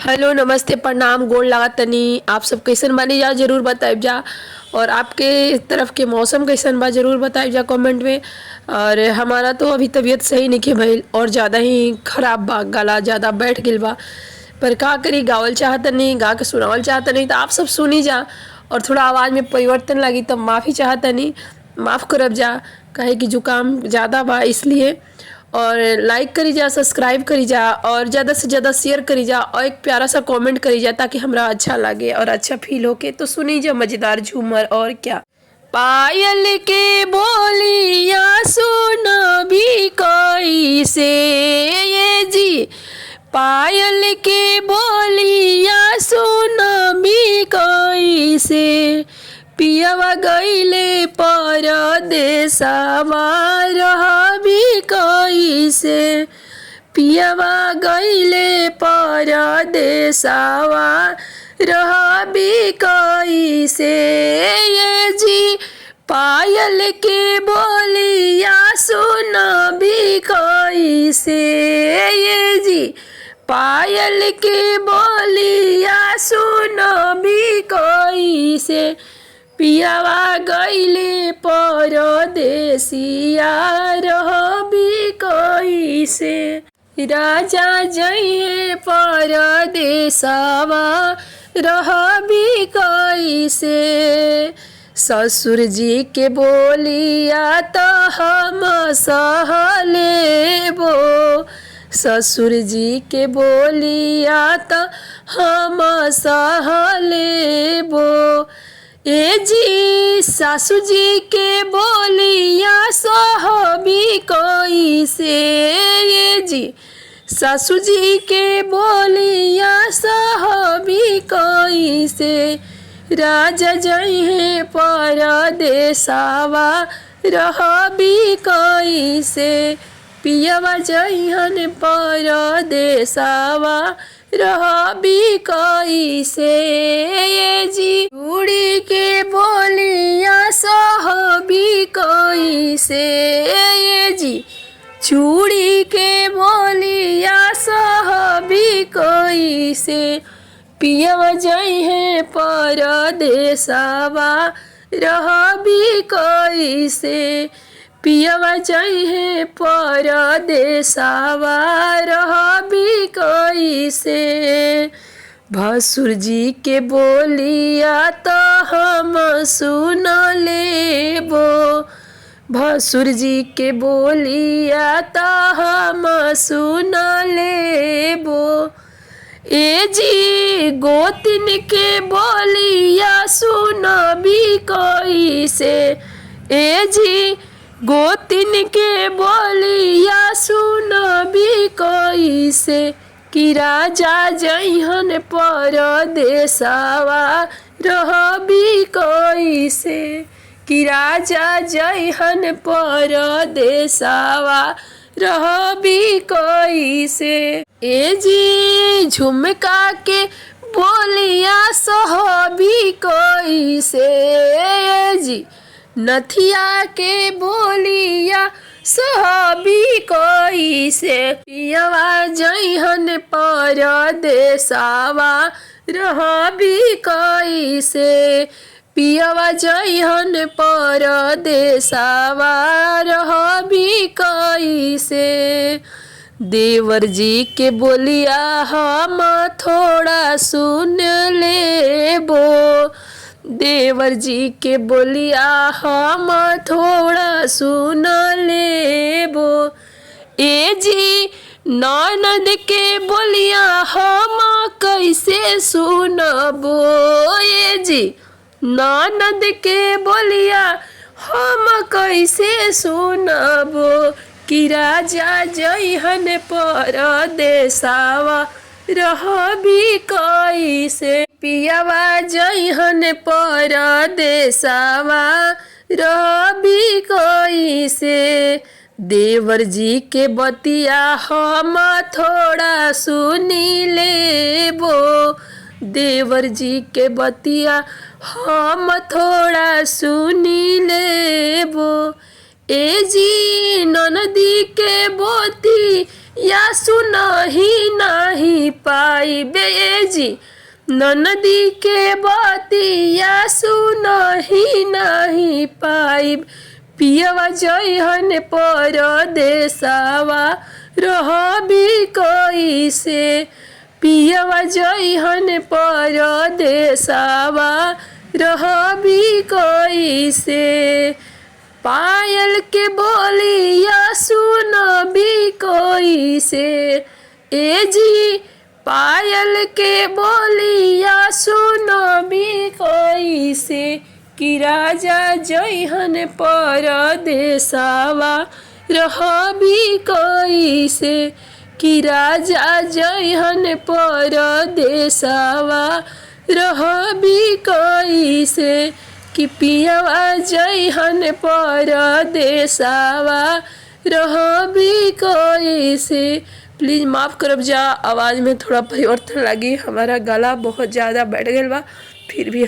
Hello नमस्ते प्रणाम गोड़ लागत तनी। आप सब कैसन बानी जा जरूर बताइब जा। और आपके तरफ के मौसम कैसन बा जरूर बताइब जा कमेंट में। और हमारा तो अभी तबीयत सही नहीं भइल और ज़्यादा ही खराब बा, गला ज़्यादा बैठ गइल बा। पर का करी, गावल चाहतनी, गा के सुनावल चाहतनी तो आप सब सुनी जा। और थोड़ा आवाज़ में परिवर्तन लगी तो माफ़ी चाहतनी, माफ़ करब जा। काहे कि जुकाम ज़्यादा बा इसलिए। और लाइक करी जा, सब्सक्राइब करी जा और ज़्यादा से ज़्यादा शेयर करी जा और एक प्यारा सा कमेंट करी जा ताकि हमरा अच्छा लगे और अच्छा फील होके। तो सुनी जा मज़ेदार झूमर और क्या। पायल के बोलिया सुन भी कोई से ये जी, पायल के बोलिया सुन भी कोई से, पियवा गईले परदेसवा रहबी कइसे, पियवा गईले परदेसवा रहबी कइसे ये जी, पायल के बोलिया सुनबी कइसे ये जी, पायल के बोलिया सुनबी कइसे, पियावा गईले परदेसिया रहबी कइसे, राजा जइहे परदेसवा रहबी कइसे, ससुर जी के बोलिया तो हम सह लेबो, ससुर जी के बोलिया तो हम सह लेबो, ए जी सासू जी के बोलिया सहबी कइसे ये जी, सासू जी के बोलिया सहबी कइसे, राजा जइहे परदेसवा रहबी कइसे, पियवा जइहन परदेसवा रहबी कइसे ये जी, चूड़ी के बोलिया सहबी कइसे ये जी, चूड़ी के बोलिया सहबी कइसे, पियवा जइहे परदेसवा रहबी कइसे, पियवा जइहे परदेसवा रहबी कइसे, भसुर जी के बोलिया तो हम सुन लेबो, भसुर जी के बोलिया तो हम सुन लेबो, ए जी गोतिन के बोलिया सुनबी कइसे, ए जी गोतिन के बोलिया सुनबी कइसे, कि राजा जइहन परदेसवा रहबी कइसे, कि राजा जइहन परदेसवा रहबी कइसे, ए जी झुमका के बोलिया सहबी कइसे ए जी, नथिया के बोलिया सहबी कइसे, पियवा जइहन परदेसवा रहबी कइसे, पियवा जइहन परदेसवा रहबी कइसे, देवर जी के बोलिया हम थोड़ा सुन लेबो, देवर जी के बोलिया हम थोड़ा सुन लेबो, ए जी ननद के बोलिया हम कैसे सुनबो, ए जी ननद के बोलिया हम कैसे सुनबो, कि राजा जइहन परदेसवा रहबी कइसे, पियवा जइहन परदेसवा रहबी कइसे, देवर जी के बतिया हम थोड़ा सुनी लेबो, देवर जी के बतिया हम थोड़ा सुनी लेबो, ए जी ननदी के बोती या सुनही नाही पाइब। ए जी ननदी के बोती या सुनही नाही पाइब। पियवा जइहन परदेसवा रहबी कइसे। पियवा जइहन परदेसवा रहबी कइसे। पायल के बोलिया सुनबी कइसे। ए जी पायल के बोलिया सुनबी कइसे। कि राजा जइहन परदेसवा रहबी कइसे। कि राजा जइहन परदेसवा रहबी कइसे। कि पियवा जइहन परदेसवा रहबी कइसे। प्लीज़ माफ़ करब जा, आवाज़ में थोड़ा परिवर्तन लगी, हमारा गला बहुत ज़्यादा बैठ गया बा, फिर भी